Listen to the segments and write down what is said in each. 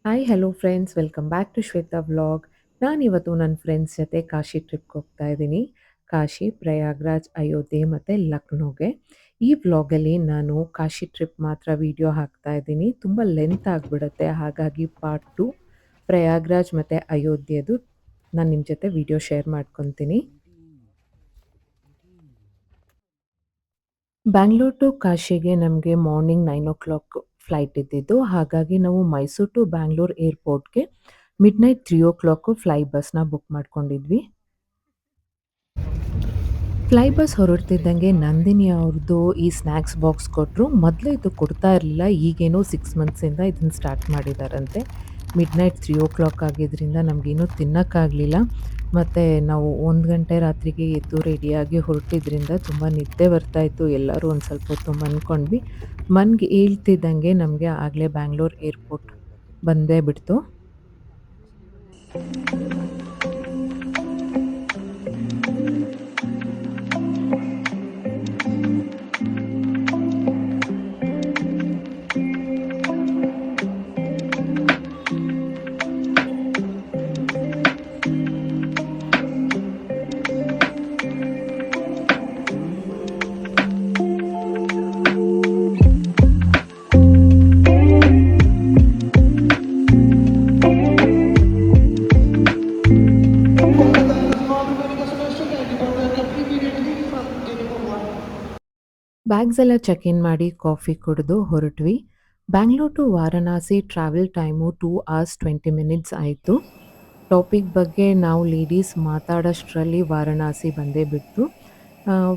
Hi hello friends welcome back to Shweta vlog. ನಾನಿವತ್ತು ನನ್ನ friends ಜೊತೆ ಕಾಶಿ ಟ್ರಿಪ್ಗೆ ಹೋಗ್ತಾ ಇದ್ದೀನಿ. ಕಾಶಿ, ಪ್ರಯಾಗ್ರಾಜ್, ಅಯೋಧ್ಯೆ ಮತ್ತು ಲಕ್ನೋಗೆ. ಈ ವ್ಲಾಗಲ್ಲಿ ನಾನು ಕಾಶಿ ಟ್ರಿಪ್ ಮಾತ್ರ ವಿಡಿಯೋ ಹಾಕ್ತಾ ಇದ್ದೀನಿ. ತುಂಬ ಲೆಂತ್ ಆಗಿಬಿಡುತ್ತೆ, ಹಾಗಾಗಿ ಪಾರ್ಟ್ 2 ಪ್ರಯಾಗ್ರಾಜ್ ಮತ್ತು ಅಯೋಧ್ಯೆದು ನಾನು ನಿಮ್ಮ ಜೊತೆ ವಿಡಿಯೋ ಶೇರ್ ಮಾಡ್ಕೊತೀನಿ. ಬ್ಯಾಂಗ್ಳೂರ್ ಟು ಕಾಶಿಗೆ ನಮಗೆ ಮಾರ್ನಿಂಗ್ 9 ಫ್ಲೈಟ್ ಇದ್ದಿದ್ದು. ಹಾಗಾಗಿ ನಾವು ಮೈಸೂರು ಟು ಬ್ಯಾಂಗ್ಳೂರ್ ಏರ್ಪೋರ್ಟ್‌ಗೆ ಮಿಡ್‌ನೈಟ್ 3 ಫ್ಲೈ ಬಸ್‌ನ ಬುಕ್ ಮಾಡ್ಕೊಂಡಿದ್ವಿ. ಫ್ಲೈ ಬಸ್ ಹೊರಡ್ತಿದ್ದಂಗೆ ನಂದಿನಿ ಅವ್ರದ್ದು ಈ ಸ್ನ್ಯಾಕ್ಸ್ ಬಾಕ್ಸ್ ಕೊಟ್ಟರು. ಮೊದಲು ಇದು ಕೊಡ್ತಾ ಇರಲಿಲ್ಲ, ಈಗೇನೋ 6 ಮಂತ್ಸಿಂದ ಇದನ್ನು ಸ್ಟಾರ್ಟ್ ಮಾಡಿದಾರಂತೆ. ಮಿಡ್‌ನೈಟ್ 3 ಆಗಿದ್ದರಿಂದ ನಮಗೇನೂ ತಿನ್ನೋಕ್ಕಾಗಲಿಲ್ಲ. ಮತ್ತು ನಾವು 1 ಗಂಟೆ ರಾತ್ರಿಗೆ ಎದ್ದು ರೆಡಿಯಾಗಿ ಹೊರಟಿದ್ರಿಂದ ತುಂಬ ನಿದ್ದೆ ಬರ್ತಾಯಿತ್ತು. ಎಲ್ಲರೂ ಒಂದು ಸ್ವಲ್ಪ ಹೊತ್ತು ಮನ್ಕೊಂಡ್ವಿ. ಮನ್ಗೆ ಏಳ್ತಿದ್ದಂಗೆ ನಮಗೆ ಆಗಲೇ ಬ್ಯಾಂಗ್ಳೂರ್ ಏರ್ಪೋರ್ಟ್ ಬಂದೇ ಬಿಡ್ತು. ಬ್ಯಾಗ್ಸ್ ಎಲ್ಲ ಚೆಕ್ ಇನ್ ಮಾಡಿ ಕಾಫಿ ಕುಡಿದು ಹೊರಟ್ವಿ. Bangalore to Varanasi travel time 2 hours 20 minutes ಆಯಿತು. ಟಾಪಿಕ್ ಬಗ್ಗೆ ನಾವು ಲೇಡೀಸ್ ಮಾತಾಡೋಷ್ಟರಲ್ಲಿ ವಾರಣಾಸಿ ಬಂದೇ ಬಿಡ್ತು.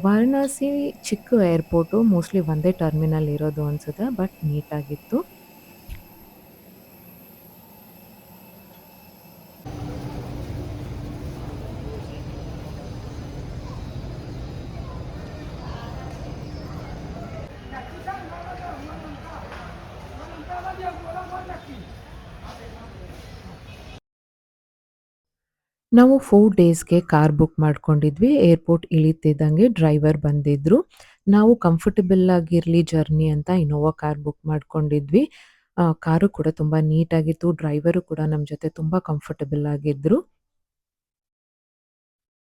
ವಾರಣಾಸಿ ಚಿಕ್ಕ ಏರ್ಪೋರ್ಟು, ಮೋಸ್ಟ್ಲಿ ಒಂದೇ ಟರ್ಮಿನಲ್ ಇರೋದು ಅನಿಸುತ್ತೆ, ಬಟ್ ನೀಟಾಗಿತ್ತು. ನಾವು 4 ಡೇಸ್‌ಗೆ ಕಾರ್ ಬುಕ್ ಮಾಡ್ಕೊಂಡಿದ್ವಿ. ಏರ್ಪೋರ್ಟ್ ಇಳಿತಿದ್ದಂಗೆ ಡ್ರೈವರ್ ಬಂದಿದ್ರು. ನಾವು ಕಂಫರ್ಟಬಲ್ ಆಗಿರಲಿ ಜರ್ನಿ ಅಂತ ಇನೋವಾ ಕಾರ್ ಬುಕ್ ಮಾಡ್ಕೊಂಡಿದ್ವಿ. ಕಾರು ಕೂಡ ತುಂಬ ನೀಟಾಗಿತ್ತು. ಡ್ರೈವರು ಕೂಡ ನಮ್ಮ ಜೊತೆ ತುಂಬ ಕಂಫರ್ಟಬಲ್ ಆಗಿದ್ರು.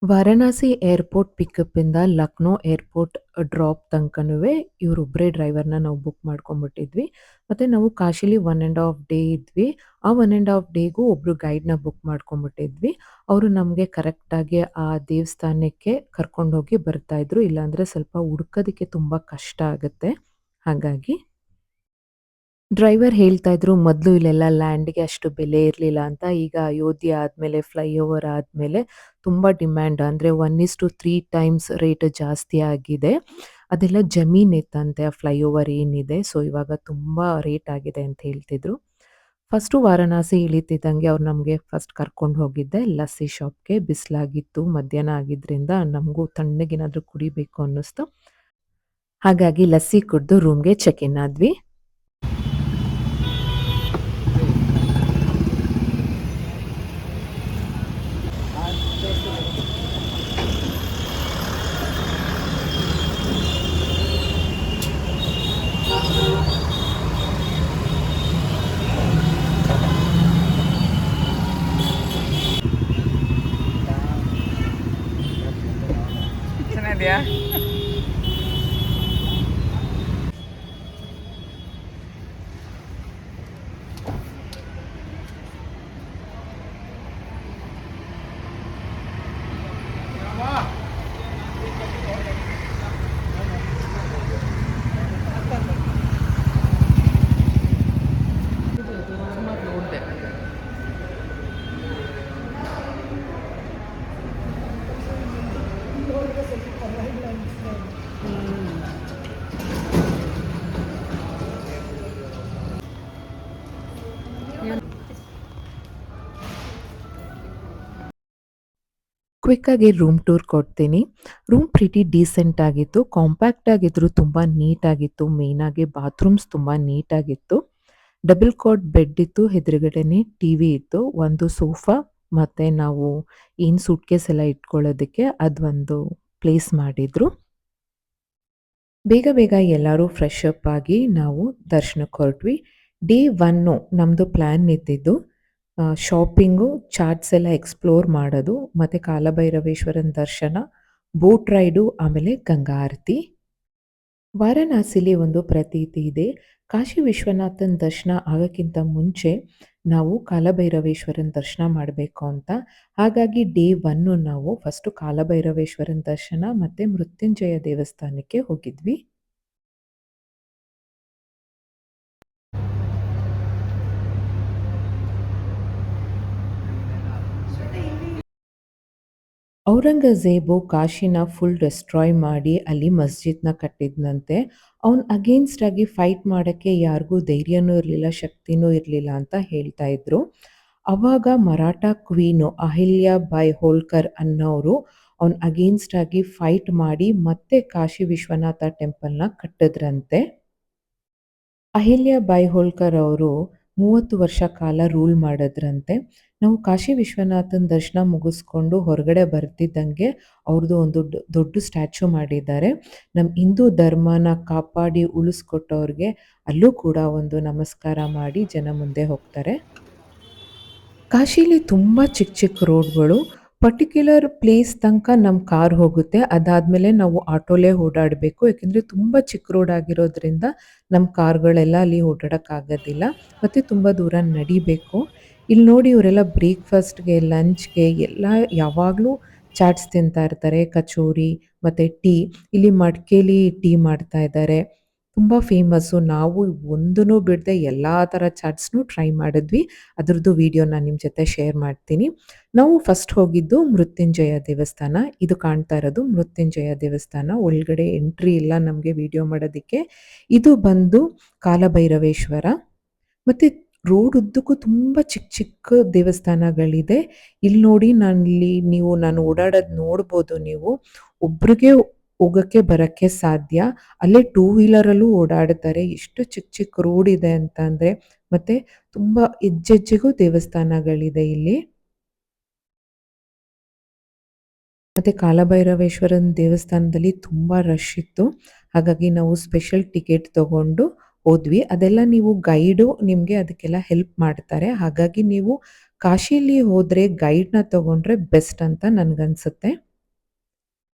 ವಾರಣಾಸಿ ಏರ್ಪೋರ್ಟ್ ಪಿಕಪ್ಪಿಂದ ಲಕ್ನೋ ಏರ್ಪೋರ್ಟ್ ಡ್ರಾಪ್ ತನಕನುವೆ ಇವರೊಬ್ಬರೇ ಡ್ರೈವರ್‌ನ ನಾವು ಬುಕ್ ಮಾಡ್ಕೊಂಡ್ಬಿಟ್ಟಿದ್ವಿ. ಮತ್ತು ನಾವು ಕಾಶಿಲಿ 1 ½ ಡೇ ಇದ್ವಿ. ಆ 1 ½ ಡೇಗೂ ಒಬ್ಬರು ಗೈಡ್‌ನ ಬುಕ್ ಮಾಡ್ಕೊಂಡ್ಬಿಟ್ಟಿದ್ವಿ. ಅವರು ನಮಗೆ ಕರೆಕ್ಟಾಗಿ ಆ ದೇವಸ್ಥಾನಕ್ಕೆ ಕರ್ಕೊಂಡೋಗಿ ಬರ್ತಾಯಿದ್ರು. ಇಲ್ಲಾಂದರೆ ಸ್ವಲ್ಪ ಹುಡ್ಕೋದಕ್ಕೆ ತುಂಬ ಕಷ್ಟ ಆಗುತ್ತೆ. ಹಾಗಾಗಿ ಡ್ರೈವರ್ ಹೇಳ್ತಾ ಇದ್ರು, ಮೊದಲು ಇಲ್ಲೆಲ್ಲ ಲ್ಯಾಂಡ್‌ಗೆ ಅಷ್ಟು ಬೆಲೆ ಇರಲಿಲ್ಲ ಅಂತ. ಈಗ ಅಯೋಧ್ಯೆ ಆದಮೇಲೆ, ಫ್ಲೈಓವರ್ ಆದಮೇಲೆ ತುಂಬ ಡಿಮ್ಯಾಂಡ್, ಅಂದರೆ 1:3 ಟೈಮ್ಸ್ ರೇಟ್ ಜಾಸ್ತಿ ಆಗಿದೆ. ಅದೆಲ್ಲ ಜಮೀನಿತ್ತಂತೆ ಆ ಫ್ಲೈಓವರ್ ಏನಿದೆ. ಸೊ ಇವಾಗ ತುಂಬ ರೇಟ್ ಆಗಿದೆ ಅಂತ ಹೇಳ್ತಿದ್ರು. ಫಸ್ಟು ವಾರಣಾಸಿ ಇಳಿತಿದ್ದಂಗೆ ಅವ್ರು ನಮಗೆ ಫಸ್ಟ್ ಕರ್ಕೊಂಡು ಹೋಗಿದ್ದೆ ಲಸ್ಸಿ ಶಾಪ್‌ಗೆ. ಬಿಸಿಲಾಗಿತ್ತು, ಮಧ್ಯಾಹ್ನ ಆಗಿದ್ದರಿಂದ ನಮಗೂ ತಣ್ಣಗೇನಾದರೂ ಕುಡಿಬೇಕು ಅನ್ನಿಸ್ತು. ಹಾಗಾಗಿ ಲಸ್ಸಿ ಕುಡಿದು ರೂಮ್‌ಗೆ ಚೆಕ್ ಇನ್ ಆದ್ವಿ. ಚೆನ್ನಾಗಿದೆಯಾ? ಕ್ವಿಕ್ಕಾಗಿ ರೂಮ್ ಟೂರ್ ಕೊಡ್ತೀನಿ. ರೂಮ್ ಪ್ರಿಟಿ ಡೀಸೆಂಟ್ ಆಗಿತ್ತು. ಕಾಂಪ್ಯಾಕ್ಟ್ ಆಗಿದ್ರು, ತುಂಬ ನೀಟಾಗಿತ್ತು. ಮೇಯ್ನಾಗಿ ಬಾತ್ರೂಮ್ಸ್ ತುಂಬ ನೀಟಾಗಿತ್ತು. ಡಬಲ್ ಕಾಟ್ ಬೆಡ್ ಇತ್ತು, ಎದುರುಗಡೆನೇ ಟಿವಿ ಇತ್ತು, ಒಂದು ಸೋಫಾ, ಮತ್ತು ನಾವು ಏನು ಸೂಟ್ಕೇಸ್ ಎಲ್ಲ ಇಟ್ಕೊಳ್ಳೋದಕ್ಕೆ ಅದೊಂದು ಪ್ಲೇಸ್ ಮಾಡಿದ್ರು. ಬೇಗ ಬೇಗ ಎಲ್ಲರೂ ಫ್ರೆಶ್ ಅಪ್ ಆಗಿ ನಾವು ದರ್ಶನಕ್ಕೆ ಹೊರಟ್ವಿ. ಡೇ 1 ನಮ್ಮದು ಪ್ಲ್ಯಾನ್ ಇದ್ದಿದ್ದು ಶಾಪಿಂಗು, ಚಾಟ್ಸ್ ಎಲ್ಲ ಎಕ್ಸ್‌ಪ್ಲೋರ್ ಮಾಡೋದು, ಮತ್ತೆ ಕಾಲಭೈರವೇಶ್ವರನ ದರ್ಶನ, ಬೋಟ್ ರೈಡು, ಆಮೇಲೆ ಗಂಗಾ ಆರತಿ. ವಾರಣಾಸಿಲಿ ಒಂದು ಪ್ರತೀತಿ ಇದೆ. ಕಾಶಿ ವಿಶ್ವನಾಥನ್ ದರ್ಶನ ಆಗೋಕ್ಕಿಂತ ಮುಂಚೆ ನಾವು ಕಾಲಭೈರವೇಶ್ವರನ ದರ್ಶನ ಮಾಡಬೇಕು ಅಂತ. ಹಾಗಾಗಿ ಡೇ 1 ನಾವು ಫಸ್ಟು ಕಾಲಭೈರವೇಶ್ವರನ ದರ್ಶನ ಮತ್ತು ಮೃತ್ಯುಂಜಯ ದೇವಸ್ಥಾನಕ್ಕೆ ಹೋಗಿದ್ವಿ. ಔರಂಗಜೇಬು ಕಾಶಿನ ಫುಲ್ ಡೆಸ್ಟ್ರಾಯ್ ಮಾಡಿ ಅಲ್ಲಿ ಮಸ್ಜಿದ್ನ ಕಟ್ಟಿದ್ನಂತೆ. ಅವ್ನು ಅಗೇನ್ಸ್ಟ್ ಆಗಿ ಫೈಟ್ ಮಾಡೋಕ್ಕೆ ಯಾರಿಗೂ ಧೈರ್ಯನೂ ಇರಲಿಲ್ಲ, ಶಕ್ತಿನೂ ಇರಲಿಲ್ಲ ಅಂತ ಹೇಳ್ತಾ ಇದ್ರು. ಅವಾಗ ಮರಾಠ ಕ್ವೀನು ಅಹಿಲ್ಯಾ ಬಾಯಿ ಹೋಳ್ಕರ್ ಅನ್ನೋರು ಅವ್ನ ಅಗೇನ್ಸ್ಟ್ ಆಗಿ ಫೈಟ್ ಮಾಡಿ ಮತ್ತೆ ಕಾಶಿ ವಿಶ್ವನಾಥ ಟೆಂಪಲ್ನ ಕಟ್ಟಿದ್ರಂತೆ. ಅಹಿಲ್ಯಾ ಬಾಯಿ ಹೋಳ್ಕರ್ ಅವರು 30 ವರ್ಷ ಕಾಲ ರೂಲ್ ಮಾಡಿದ್ರಂತೆ. ನಾವು ಕಾಶಿ ವಿಶ್ವನಾಥನ ದರ್ಶನ ಮುಗಿಸ್ಕೊಂಡು ಹೊರಗಡೆ ಬರ್ತಿದ್ದಂಗೆ ಅವ್ರದ್ದು ಒಂದು ದೊಡ್ಡ ಸ್ಟ್ಯಾಚ್ಯೂ ಮಾಡಿದ್ದಾರೆ. ನಮ್ಮ ಹಿಂದೂ ಧರ್ಮನ ಕಾಪಾಡಿ ಉಳಿಸ್ಕೊಟ್ಟವ್ರಿಗೆ ಅಲ್ಲೂ ಕೂಡ ಒಂದು ನಮಸ್ಕಾರ ಮಾಡಿ ಜನ ಮುಂದೆ ಹೋಗ್ತಾರೆ. ಕಾಶಿಲಿ ತುಂಬ ಚಿಕ್ಕ ಚಿಕ್ಕ ರೋಡ್ಗಳು. ಪರ್ಟಿಕ್ಯುಲರ್ ಪ್ಲೇಸ್ ತನಕ ನಮ್ಮ ಕಾರ್ ಹೋಗುತ್ತೆ. ಅದಾದಮೇಲೆ ನಾವು ಆಟೋಲೇ ಓಡಾಡಬೇಕು. ಏಕೆಂದರೆ ತುಂಬ ಚಿಕ್ಕ ರೋಡ್ ಆಗಿರೋದ್ರಿಂದ ನಮ್ಮ ಕಾರ್ಗಳೆಲ್ಲ ಅಲ್ಲಿ ಓಡಾಡೋಕ್ಕಾಗೋದಿಲ್ಲ ಮತ್ತು ತುಂಬ ದೂರ ನಡಿಬೇಕು. ಇಲ್ಲಿ ನೋಡಿ ಇವರೆಲ್ಲ ಬ್ರೇಕ್‌ಫಾಸ್ಟ್‌ಗೆ, ಲಂಚ್‌ಗೆ ಎಲ್ಲ ಯಾವಾಗಲೂ ಚಾಟ್ಸ್ ತಿಂತಾ ಇರ್ತಾರೆ, ಕಚೋರಿ ಮತ್ತು ಟೀ. ಇಲ್ಲಿ ಮಡಿಕೇಲಿ ಟೀ ಮಾಡ್ತಾ ಇದ್ದಾರೆ. ತುಂಬ ಫೇಮಸ್ಸು. ನಾವು ಒಂದನ್ನೂ ಬಿಡದೆ ಎಲ್ಲ ಥರ ಚಾಟ್ಸ್‌ನೂ ಟ್ರೈ ಮಾಡಿದ್ವಿ. ಅದ್ರದ್ದು ವೀಡಿಯೋ ನಾನು ನಿಮ್ಮ ಜೊತೆ ಶೇರ್ ಮಾಡ್ತೀನಿ. ನಾವು ಫಸ್ಟ್ ಹೋಗಿದ್ದು ಮೃತ್ಯುಂಜಯ ದೇವಸ್ಥಾನ. ಇದು ಕಾಣ್ತಾ ಇರೋದು ಮೃತ್ಯುಂಜಯ ದೇವಸ್ಥಾನ. ಒಳಗಡೆ ಎಂಟ್ರಿ ಇಲ್ಲ ನಮಗೆ ವೀಡಿಯೋ ಮಾಡೋದಕ್ಕೆ. ಇದು ಬಂದು ಕಾಲಭೈರವೇಶ್ವರ. ಮತ್ತು ರೋಡ್ ಉದ್ದಕ್ಕೂ ತುಂಬ ಚಿಕ್ಕ ಚಿಕ್ಕ ದೇವಸ್ಥಾನಗಳಿದೆ. ಇಲ್ಲಿ ನೋಡಿ ನಾನು ಓಡಾಡೋದು ನೋಡ್ಬೋದು ನೀವು. ಒಬ್ರಿಗೆ ಹೋಗೋಕ್ಕೆ ಬರೋಕ್ಕೆ ಸಾಧ್ಯ. ಅಲ್ಲೇ ಟೂ ವೀಲರಲ್ಲೂ ಓಡಾಡ್ತಾರೆ. ಎಷ್ಟು ಚಿಕ್ಕ ಚಿಕ್ಕ ರೋಡ್ ಇದೆ ಅಂತ ಅಂದರೆ. ಮತ್ತು ತುಂಬ ಹೆಜ್ಜೆಜ್ಜೆಗೂ ದೇವಸ್ಥಾನಗಳಿದೆ ಇಲ್ಲಿ. ಮತ್ತು ಕಾಲಭೈರವೇಶ್ವರನ ದೇವಸ್ಥಾನದಲ್ಲಿ ತುಂಬ ರಶ್ ಇತ್ತು. ಹಾಗಾಗಿ ನಾವು ಸ್ಪೆಷಲ್ ಟಿಕೆಟ್ ತೊಗೊಂಡು ಹೋದ್ವಿ. ಅದೆಲ್ಲ ನೀವು ಗೈಡು ನಿಮಗೆ ಅದಕ್ಕೆಲ್ಲ ಹೆಲ್ಪ್ ಮಾಡ್ತಾರೆ. ಹಾಗಾಗಿ ನೀವು ಕಾಶಿಲಿ ಹೋದರೆ ಗೈಡ್ನ ತೊಗೊಂಡ್ರೆ ಬೆಸ್ಟ್ ಅಂತ ನನಗನ್ಸುತ್ತೆ.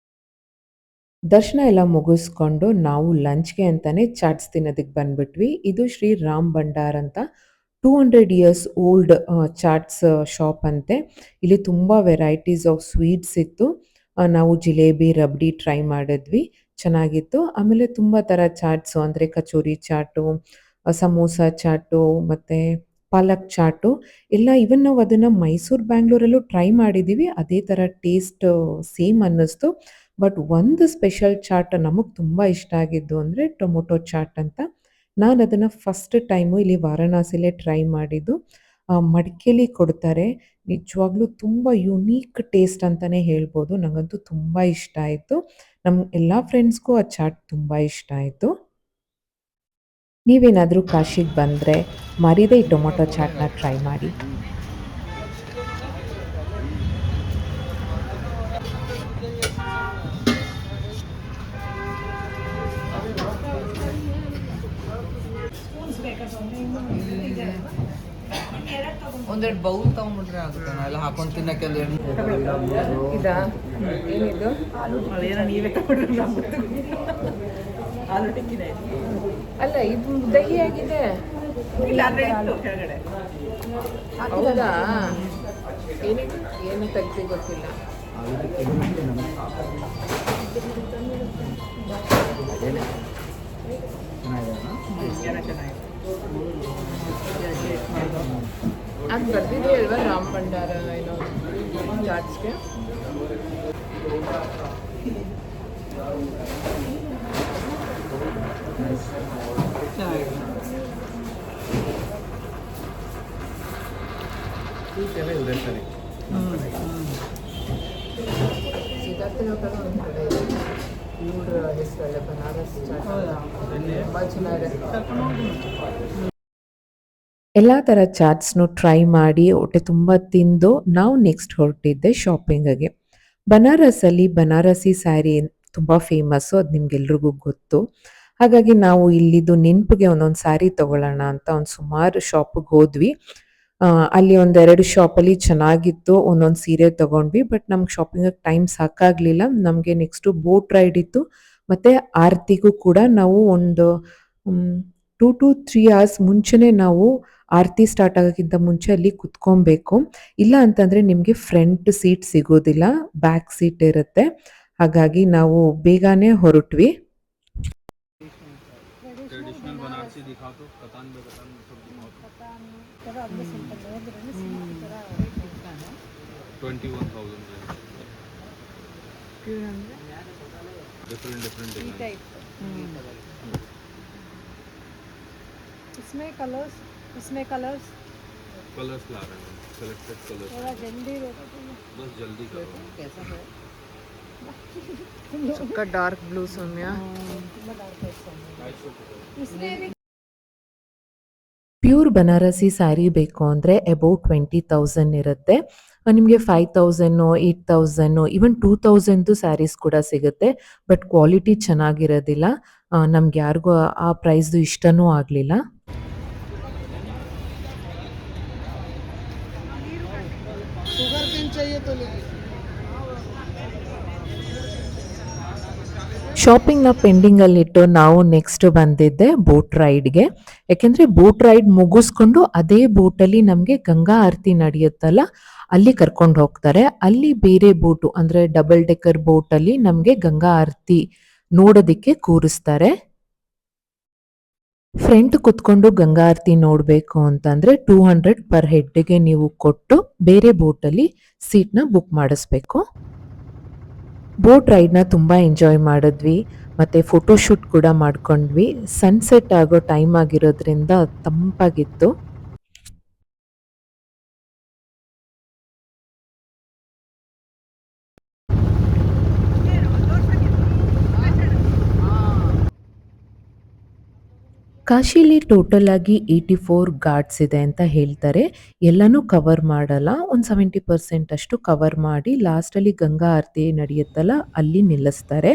ದರ್ಶನ ಎಲ್ಲ ಮುಗಿಸ್ಕೊಂಡು ನಾವು ಲಂಚ್‌ಗೆ ಅಂತಲೇ ಚಾಟ್ಸ್ ತಿನ್ನೋದಕ್ಕೆ ಬಂದ್ಬಿಟ್ವಿ. ಇದು ಶ್ರೀ ರಾಮ್ ಭಂಡಾರ್ ಅಂತ 200 ಇಯರ್ಸ್ ಓಲ್ಡ್ ಚಾಟ್ಸ್ ಶಾಪ್ ಅಂತೆ. ಇಲ್ಲಿ ತುಂಬ ವೆರೈಟೀಸ್ ಆಫ್ ಸ್ವೀಟ್ಸ್ ಇತ್ತು. ನಾವು ಜಿಲೇಬಿ, ರಬಡಿ ಟ್ರೈ ಮಾಡಿದ್ವಿ. ಚೆನ್ನಾಗಿತ್ತು. ಆಮೇಲೆ ತುಂಬ ಥರ ಚಾಟ್ಸು ಅಂದರೆ ಕಚೋರಿ ಚಾಟು, ಸಮೋಸ ಚಾಟು ಮತ್ತು ಪಾಲಕ್ ಚಾಟು ಎಲ್ಲ ಇವನ್ ನಾವು ಅದನ್ನು ಮೈಸೂರು, ಬ್ಯಾಂಗ್ಳೂರಲ್ಲೂ ಟ್ರೈ ಮಾಡಿದ್ದೀವಿ. ಅದೇ ಥರ ಟೇಸ್ಟ್ ಸೇಮ್ ಅನ್ನಿಸ್ತು. ಬಟ್ ಒಂದು ಸ್ಪೆಷಲ್ ಚಾಟ್ ನಮಗೆ ತುಂಬ ಇಷ್ಟ ಆಗಿದ್ದು ಅಂದರೆ ಟೊಮೊಟೊ ಚಾಟ್ ಅಂತ. ನಾನು ಅದನ್ನು ಫಸ್ಟ್ ಟೈಮು ಇಲ್ಲಿ ವಾರಣಾಸಿಲೇ ಟ್ರೈ ಮಾಡಿದ್ದು. ಮಡಿಕೇಲಿ ಕೊಡ್ತಾರೆ. ನಿಜವಾಗ್ಲೂ ತುಂಬ ಯುನೀಕ್ ಟೇಸ್ಟ್ ಅಂತಲೇ ಹೇಳ್ಬೋದು. ನನಗಂತೂ ತುಂಬ ಇಷ್ಟ ಆಯಿತು. ನಮ್ಮ ಎಲ್ಲ ಫ್ರೆಂಡ್ಸ್ಗೂ ಆ ಚಾಟ್ ತುಂಬ ಇಷ್ಟ ಆಯಿತು. ನೀವೇನಾದರೂ ಕಾಶಿಗೆ ಬಂದರೆ ಮರೀದೆ ಈ ಟೊಮೊಟೊ ಚಾಟ್ನ ಟ್ರೈ ಮಾಡಿ. ಒಂದೆರಡು ಬೌಲ್ ತಗೊಂಡ್ಬಿಟ್ರೆ ಆಗುತ್ತೆ. ಎಲ್ಲ ಹಾಕೊಂಡು ತಿನ್ನಕ್ಕೆ ಇದಾ ಏನಿದು? ನೀವೇ ತಗೊಂಡ್ರೆ ಆಲೂ ಟಿಕ್ಕಿದೆ. ಅಲ್ಲ ಇದು ದಹಿ ಆಗಿದೆ. ಇಲ್ಲ ಅಂದರೆ ಕೆಳಗಡೆ ಹೌದಾ? ಏನಿದು ಏನು ತೆಗ್ದು ಗೊತ್ತಿಲ್ಲ. ಅದು ಬರ್ದಿದೆ ಅಲ್ವಾ ರಾಮ್ ಭಂಡಾರ ಏನೋ ಚಾಟ್ಸ್ಗೆ. ಸಿದ್ಧಾರ್ಥನಗರ ಒಂದು ಕಡೆ ಇದೆ. ಇವ್ರ ಹೆಸರಲ್ಲೇ ಬನಾರಸ್ ಚಾಟ್ ತುಂಬ ಚೆನ್ನಾಗಿದೆ. ಎಲ್ಲ ಥರ ಚಾಟ್ಸ್ನು ಟ್ರೈ ಮಾಡಿ ಹೊಟ್ಟೆ ತುಂಬ ತಿಂದು ನಾವು ನೆಕ್ಸ್ಟ್ ಹೊರಟಿದ್ದೆ ಶಾಪಿಂಗಿಗೆ. ಬನಾರಸಲ್ಲಿ ಬನಾರಸಿ ಸ್ಯಾರಿ ತುಂಬ ಫೇಮಸ್ಸು. ಅದು ನಿಮ್ಗೆಲ್ರಿಗೂ ಗೊತ್ತು. ಹಾಗಾಗಿ ನಾವು ಇಲ್ಲಿದ್ದು ನೆನಪಿಗೆ ಒಂದೊಂದು ಸ್ಯಾರಿ ತಗೊಳ್ಳೋಣ ಅಂತ ಒಂದು ಸುಮಾರು ಶಾಪಿಗೆ ಹೋದ್ವಿ. ಅಲ್ಲಿ ಒಂದೆರಡು ಶಾಪಲ್ಲಿ ಚೆನ್ನಾಗಿತ್ತು, ಒಂದೊಂದು ಸೀರೆ ತಗೊಂಡ್ವಿ. ಬಟ್ ನಮ್ಗೆ ಶಾಪಿಂಗಿಗೆ ಟೈಮ್ ಸಾಕಾಗಲಿಲ್ಲ. ನಮಗೆ ನೆಕ್ಸ್ಟು ಬೋಟ್ ರೈಡ್ ಇತ್ತು, ಮತ್ತು ಆರತಿಗೂ ಕೂಡ ನಾವು ಒಂದು 2 to 3 ಅವರ್ಸ್ ಮುಂಚೆನೇ ನಾವು ಆರತಿ ಸ್ಟಾರ್ಟ್ ಆಗೋಕ್ಕಿಂತ ಮುಂಚೆ ಅಲ್ಲಿ ಕುತ್ಕೊಬೇಕು. ಇಲ್ಲ ಅಂತಂದರೆ ನಿಮಗೆ ಫ್ರಂಟ್ ಸೀಟ್ ಸಿಗೋದಿಲ್ಲ, ಬ್ಯಾಕ್ ಸೀಟ್ ಇರುತ್ತೆ. ಹಾಗಾಗಿ ನಾವು ಬೇಗನೆ ಹೊರಟ್ವಿ. ट्रेडिशनल बनारसी दिखा दो, कतान में कतान सब दिखा दो। 21,000 डिफरेंट डिफरेंट डिजाइन। इसमें कलर्स कलर्स ला रहे हैं, सेलेक्टेड कलर्स। थोड़ा जल्दी बस जल्दी करो। कैसा है इसका डार्क ब्लू सोम्या इसमें भी ಪ್ಯೂರ್ ಬನಾರಸಿ ಸ್ಯಾರಿ ಬೇಕು ಅಂದರೆ ಅಬೌಟ್ 20,000 ಇರುತ್ತೆ. ನಿಮಗೆ 5,000 8,000 ಈವನ್ 2,000 ಸ್ಯಾರೀಸ್ ಕೂಡ ಸಿಗುತ್ತೆ. ಬಟ್ ಕ್ವಾಲಿಟಿ ಚೆನ್ನಾಗಿರೋದಿಲ್ಲ. ನಮ್ಗೆ ಯಾರಿಗೂ ಆ ಪ್ರೈಸ್ದು ಇಷ್ಟನೂ ಆಗಲಿಲ್ಲ. शुगर केन चाहिए तो ले ಶಾಪಿಂಗ್ನ ಪೆಂಡಿಂಗಲ್ಲಿಟ್ಟು ನಾವು ನೆಕ್ಸ್ಟ್ ಬಂದಿದ್ದೆ ಬೋಟ್ ರೈಡ್ಗೆ. ಯಾಕೆಂದರೆ ಬೋಟ್ ರೈಡ್ ಮುಗಿಸ್ಕೊಂಡು ಅದೇ ಬೋಟಲ್ಲಿ ನಮಗೆ ಗಂಗಾ ಆರತಿ ನಡೆಯುತ್ತಲ್ಲ, ಅಲ್ಲಿ ಕರ್ಕೊಂಡು ಹೋಗ್ತಾರೆ. ಅಲ್ಲಿ ಬೇರೆ ಬೋಟು ಅಂದರೆ ಡಬಲ್ ಡೆಕ್ಕರ್ ಬೋಟಲ್ಲಿ ನಮಗೆ ಗಂಗಾ ಆರತಿ ನೋಡೋದಕ್ಕೆ ಕೂರಿಸ್ತಾರೆ. ಫ್ರಂಟ್ ಕುತ್ಕೊಂಡು ಗಂಗಾ ಆರತಿ ನೋಡಬೇಕು ಅಂತಂದರೆ 200 ಪರ್ ಹೆಡ್ಗೆ ನೀವು ಕೊಟ್ಟು ಬೇರೆ ಬೋಟಲ್ಲಿ ಸೀಟ್ನ ಬುಕ್ ಮಾಡಿಸ್ಬೇಕು. ಬೋಟ್ ರೈಡ್ನ ತುಂಬ ಎಂಜಾಯ್ ಮಾಡಿದ್ವಿ, ಮತ್ತು ಫೋಟೋಶೂಟ್ ಕೂಡ ಮಾಡ್ಕೊಂಡ್ವಿ. ಸನ್ಸೆಟ್ ಆಗೋ ಟೈಮ್ ಆಗಿರೋದ್ರಿಂದ ತಂಪಾಗಿತ್ತು. ಕಾಶಿಲಿ ಟೋಟಲ್ ಆಗಿ 84 ಘಾಟ್ಸ್ ಇದೆ ಅಂತ ಹೇಳ್ತಾರೆ. ಎಲ್ಲನೂ ಕವರ್ ಮಾಡಲ್ಲ, ಒಂದು 70% ಅಷ್ಟು ಕವರ್ ಮಾಡಿ ಲಾಸ್ಟಲ್ಲಿ ಗಂಗಾ ಆರತಿ ನಡೆಯುತ್ತಲ್ಲ ಅಲ್ಲಿ ನಿಲ್ಲಿಸ್ತಾರೆ.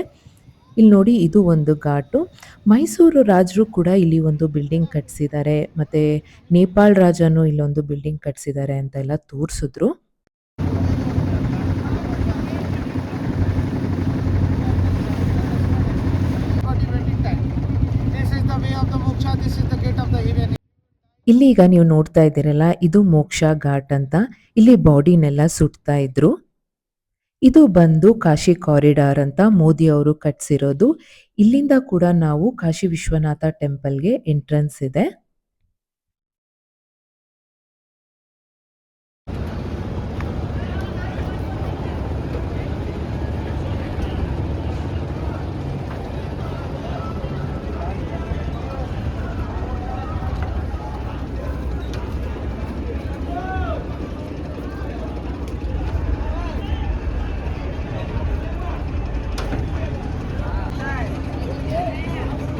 ಇಲ್ಲಿ ನೋಡಿ, ಇದು ಒಂದು ಘಾಟು. ಮೈಸೂರು ರಾಜರು ಕೂಡ ಇಲ್ಲಿ ಒಂದು ಬಿಲ್ಡಿಂಗ್ ಕಟ್ಸಿದ್ದಾರೆ, ಮತ್ತು ನೇಪಾಳ ರಾಜನೂ ಇಲ್ಲೊಂದು ಬಿಲ್ಡಿಂಗ್ ಕಟ್ಸಿದ್ದಾರೆ ಅಂತೆಲ್ಲ ತೋರಿಸಿದ್ರು. ಇಲ್ಲಿ ಈಗ ನೀವು ನೋಡ್ತಾ ಇದ್ದೀರಲ್ಲ, ಇದು ಮೋಕ್ಷ ಘಾಟ್ ಅಂತ. ಇಲ್ಲಿ ಬಾಡಿನೆಲ್ಲ ಸುಡ್ತಾ ಇದ್ರು. ಇದು ಬಂದು ಕಾಶಿ ಕಾರಿಡಾರ್ ಅಂತ ಮೋದಿ ಅವರು ಕಟ್ಸಿರೋದು. ಇಲ್ಲಿಂದ ಕೂಡ ನಾವು ಕಾಶಿ ವಿಶ್ವನಾಥ ಟೆಂಪಲ್ಗೆ ಎಂಟ್ರೆನ್ಸ್ ಇದೆ.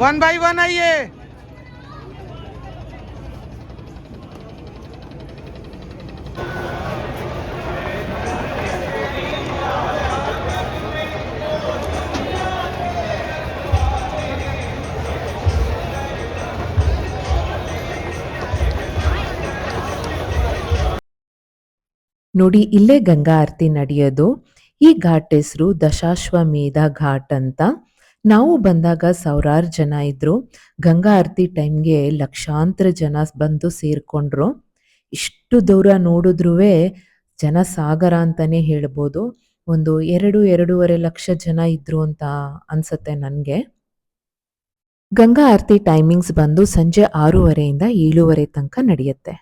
वन बाई वन आइए। ನೋಡಿ, ಇಲ್ಲೇ ಗಂಗಾ ಆರತಿ ನಡೆಯೋದು. ಈ ಘಾಟ್ ಹೆಸರು ದಶಾಶ್ವಮೇಧ ಘಾಟ್ ಅಂತ. ನಾವು ಬಂದಾಗ ಸಾವಿರಾರು ಜನ ಇದ್ರು. ಗಂಗಾ ಆರತಿ ಟೈಮ್ಗೆ ಲಕ್ಷಾಂತರ ಜನ ಬಂದು ಸೇರ್ಕೊಂಡ್ರು. ಇಷ್ಟು ದೂರ ನೋಡಿದ್ರೂ ಜನ ಸಾಗರ ಅಂತಾನೆ ಹೇಳ್ಬೋದು. ಒಂದು 2-2.5 ಲಕ್ಷ ಜನ ಇದ್ರು ಅಂತ ಅನ್ಸುತ್ತೆ ನನಗೆ. ಗಂಗಾ ಆರತಿ ಟೈಮಿಂಗ್ಸ್ ಬಂದು ಸಂಜೆ 6:30 7:30 ತನಕ ನಡೆಯುತ್ತೆ.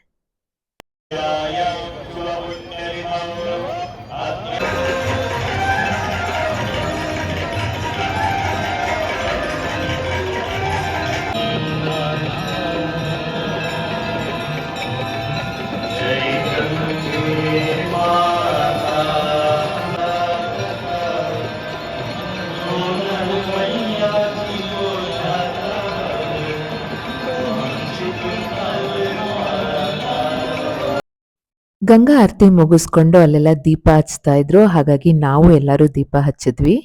ಗಂಗಾ ಆರತಿ ಮುಗಿಸ್ಕೊಂಡು ಅಲ್ಲೆಲ್ಲ ದೀಪ ಹಚ್ತಾ ಇದ್ರು. ಹಾಗಾಗಿ ನಾವು ಎಲ್ಲರೂ ದೀಪ ಹಚ್ಚಿದ್ವಿ.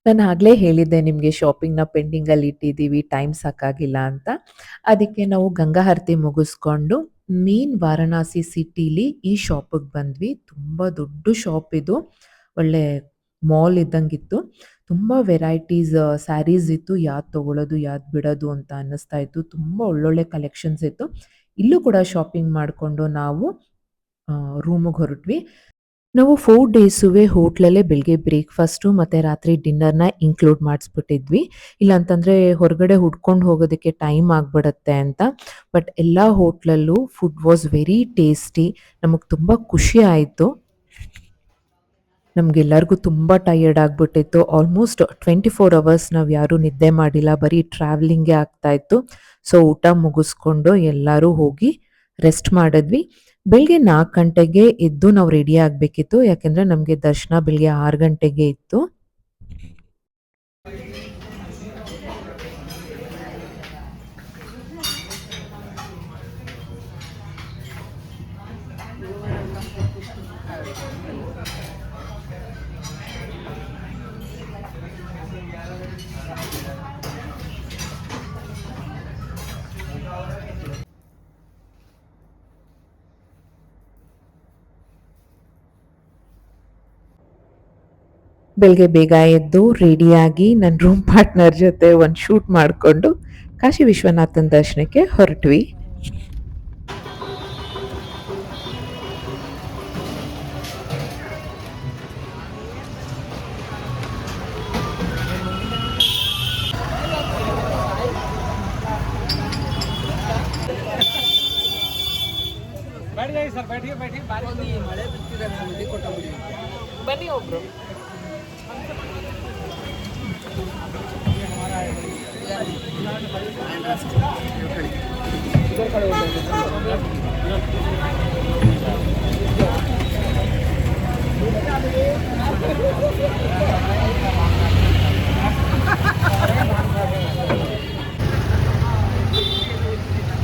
ನಾನು ಆಗಲೇ ಹೇಳಿದ್ದೆ ನಿಮಗೆ ಶಾಪಿಂಗ್‌ನ ಪೆಂಡಿಂಗಲ್ಲಿ ಇಟ್ಟಿದ್ದೀವಿ, ಟೈಮ್ ಸಾಕಾಗಿಲ್ಲ ಅಂತ. ಅದಕ್ಕೆ ನಾವು ಗಂಗಾ ಆರತಿ ಮುಗಿಸ್ಕೊಂಡು ಮೇನ್ ವಾರಣಾಸಿ ಸಿಟಿಲಿ ಈ ಶಾಪಿಗೆ ಬಂದ್ವಿ. ತುಂಬ ದೊಡ್ಡ ಶಾಪ್ ಇದು. ಒಳ್ಳೆ ಮಾಲ್ ಇದ್ದಂಗಿತ್ತು. ತುಂಬ ವೆರೈಟೀಸ್ ಸ್ಯಾರೀಸ್ ಇತ್ತು. ಯಾವ್ದು ತಗೊಳ್ಳೋದು, ಯಾವ್ದು ಬಿಡೋದು ಅಂತ ಅನ್ನಿಸ್ತಾ ಇತ್ತು. ತುಂಬ ಒಳ್ಳೊಳ್ಳೆ ಕಲೆಕ್ಷನ್ಸ್ ಇತ್ತು. ಇಲ್ಲೂ ಕೂಡ ಶಾಪಿಂಗ್ ಮಾಡಿಕೊಂಡು ನಾವು ರೂಮಿಗೆ ಹೊರಟ್ವಿ. ನಾವು 4 ಡೇಸುವೆ ಹೋಟ್ಲಲ್ಲೇ ಬೆಳಿಗ್ಗೆ ಬ್ರೇಕ್‌ಫಾಸ್ಟು ಮತ್ತು ರಾತ್ರಿ ಡಿನ್ನರ್‌ನ ಇನ್ಕ್ಲೂಡ್ ಮಾಡಿಸ್ಬಿಟ್ಟಿದ್ವಿ. ಇಲ್ಲಾಂತಂದರೆ ಹೊರಗಡೆ ಹುಡ್ಕೊಂಡು ಹೋಗೋದಕ್ಕೆ ಟೈಮ್ ಆಗಿಬಿಡುತ್ತೆ ಅಂತ. ಬಟ್ ಎಲ್ಲ ಹೋಟ್ಲಲ್ಲೂ ಫುಡ್ ವಾಸ್ ವೆರಿ ಟೇಸ್ಟಿ. ನಮಗೆ ತುಂಬ ಖುಷಿ ಆಯಿತು. ನಮಗೆಲ್ಲರಿಗೂ ತುಂಬ ಟಯರ್ಡ್ ಆಗಿಬಿಟ್ಟಿತ್ತು. ಆಲ್ಮೋಸ್ಟ್ 24 ಅವರ್ಸ್ ನಾವು ಯಾರೂ ನಿದ್ದೆ ಮಾಡಿಲ್ಲ. ಬರೀ ಟ್ರಾವೆಲಿಂಗೇ ಆಗ್ತಾಯಿತ್ತು. ಸೊ ಊಟ ಮುಗಿಸ್ಕೊಂಡು ಎಲ್ಲರೂ ಹೋಗಿ ರೆಸ್ಟ್ ಮಾಡಿದ್ವಿ. ಬೆಳಿಗ್ಗೆ 4 ಗಂಟೆಗೆ ಎದ್ದು ನಾವು ರೆಡಿ ಆಗಬೇಕಿತ್ತು. ಯಾಕೆಂದರೆ ನಮಗೆ ದರ್ಶನ ಬೆಳಿಗ್ಗೆ 6 ಗಂಟೆಗೆ ಇತ್ತು. ಬೆಳಿಗ್ಗೆ ಬೇಗ ಎದ್ದು ರೆಡಿಯಾಗಿ ನನ್ನ ರೂಮ್ ಪಾರ್ಟ್ನರ್ ಜೊತೆ ಒಂದು ಶೂಟ್ ಮಾಡಿಕೊಂಡು ಕಾಶಿ ವಿಶ್ವನಾಥನ ದರ್ಶನಕ್ಕೆ ಹೊರಟ್ವಿ. बैठ जाइए सर, बैठिए बैठिए ಬನ್ನಿ ಒಬ್ರು.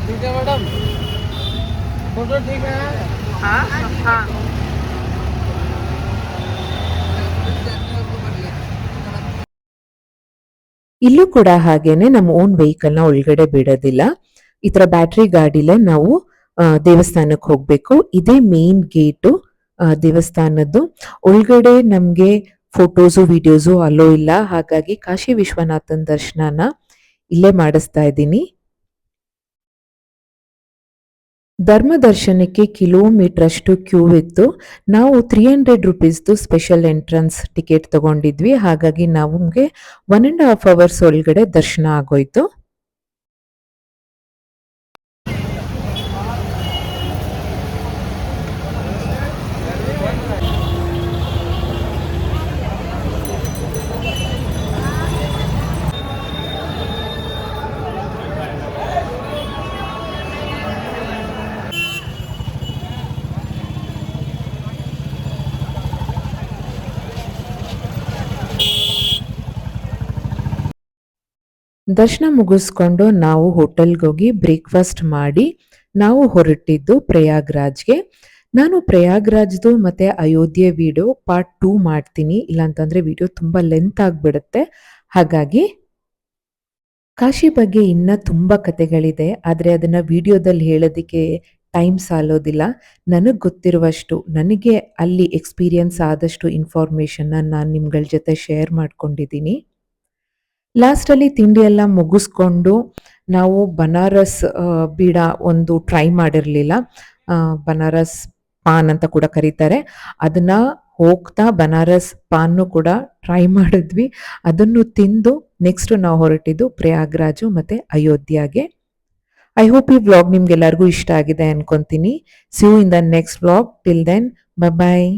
ठीक है मैडम, फोटो ठीक है? हाँ हाँ ಇಲ್ಲೂ ಕೂಡ ಹಾಗೇನೆ ನಮ್ಮ ಓನ್ ವೆಹಿಕಲ್ನ ಒಳಗಡೆ ಬಿಡೋದಿಲ್ಲ. ಈ ಥರ ಬ್ಯಾಟ್ರಿ ಗಾಡಿಲೇ ನಾವು ದೇವಸ್ಥಾನಕ್ಕೆ ಹೋಗಬೇಕು. ಇದೇ ಮೇನ್ ಗೇಟು ದೇವಸ್ಥಾನದ್ದು. ಒಳಗಡೆ ನಮಗೆ ಫೋಟೋಸು ವಿಡಿಯೋಸು ಅಲೋ ಇಲ್ಲ. ಹಾಗಾಗಿ ಕಾಶಿ ವಿಶ್ವನಾಥನ ದರ್ಶನನ ಇಲ್ಲೇ ಮಾಡಿಸ್ತಾ ಇದ್ದೀನಿ. ಧರ್ಮ ದರ್ಶನಕ್ಕೆ ಕಿಲೋಮೀಟರ್ ಅಷ್ಟು ಕ್ಯೂ ಇತ್ತು. ನಾವು 300 ರುಪೀಸ್ದು ಸ್ಪೆಷಲ್ ಎಂಟ್ರೆನ್ಸ್ ಟಿಕೆಟ್ ತಗೊಂಡಿದ್ವಿ. ಹಾಗಾಗಿ ನಮಗೆ 1.5 ಅವರ್ಸ್ ಒಳಗಡೆ ದರ್ಶನ ಆಗೋಯ್ತು. ದರ್ಶನ ಮುಗಿಸ್ಕೊಂಡು ನಾವು ಹೋಟೆಲ್ಗೆ ಹೋಗಿ ಬ್ರೇಕ್ಫಾಸ್ಟ್ ಮಾಡಿ ನಾವು ಹೊರಟಿದ್ದು ಪ್ರಯಾಗ್ರಾಜ್ಗೆ. ನಾನು ಪ್ರಯಾಗ್ರಾಜ್ದು ಮತ್ತು ಅಯೋಧ್ಯೆ ವಿಡಿಯೋ ಪಾರ್ಟ್ 2 ಮಾಡ್ತೀನಿ. ಇಲ್ಲಾಂತಂದರೆ ವಿಡಿಯೋ ತುಂಬ ಲೆಂತ್ ಆಗಿಬಿಡುತ್ತೆ. ಹಾಗಾಗಿ ಕಾಶಿ ಬಗ್ಗೆ ಇನ್ನೂ ತುಂಬ ಕಥೆಗಳಿದೆ. ಆದರೆ ಅದನ್ನು ವಿಡಿಯೋದಲ್ಲಿ ಹೇಳೋದಕ್ಕೆ ಟೈಮ್ ಸಾಲೋದಿಲ್ಲ. ನನಗೆ ಗೊತ್ತಿರುವಷ್ಟು, ನನಗೆ ಅಲ್ಲಿ ಎಕ್ಸ್ಪೀರಿಯನ್ಸ್ ಆದಷ್ಟು ಇನ್ಫಾರ್ಮೇಷನ್ನ ನಾನು ನಿಮ್ಗಳ ಜೊತೆ ಶೇರ್ ಮಾಡ್ಕೊಂಡಿದ್ದೀನಿ. ಲಾಸ್ಟಲ್ಲಿ ತಿಂಡಿ ಎಲ್ಲ ಮುಗಿಸ್ಕೊಂಡು ನಾವು ಬನಾರಸ್ ಬೀಡ ಒಂದು ಟ್ರೈ ಮಾಡಿರಲಿಲ್ಲ. ಬನಾರಸ್ ಪಾನ್ ಅಂತ ಕೂಡ ಕರೀತಾರೆ. ಅದನ್ನು ಹೋಗ್ತಾ ಬನಾರಸ್ ಪಾನ್ನು ಕೂಡ ಟ್ರೈ ಮಾಡಿದ್ವಿ. ಅದನ್ನು ತಿಂದು ನೆಕ್ಸ್ಟ್ ನಾವು ಹೊರಟಿದ್ದು ಪ್ರಯಾಗ್ರಾಜು ಮತ್ತು ಅಯೋಧ್ಯೆಗೆ. ಐ ಹೋಪ್ ಈ ವ್ಲಾಗ್ ನಿಮ್ಗೆಲ್ಲರಿಗೂ ಇಷ್ಟ ಆಗಿದೆ ಅನ್ಕೊತೀನಿ. See you in the next vlog. Till then, bye bye.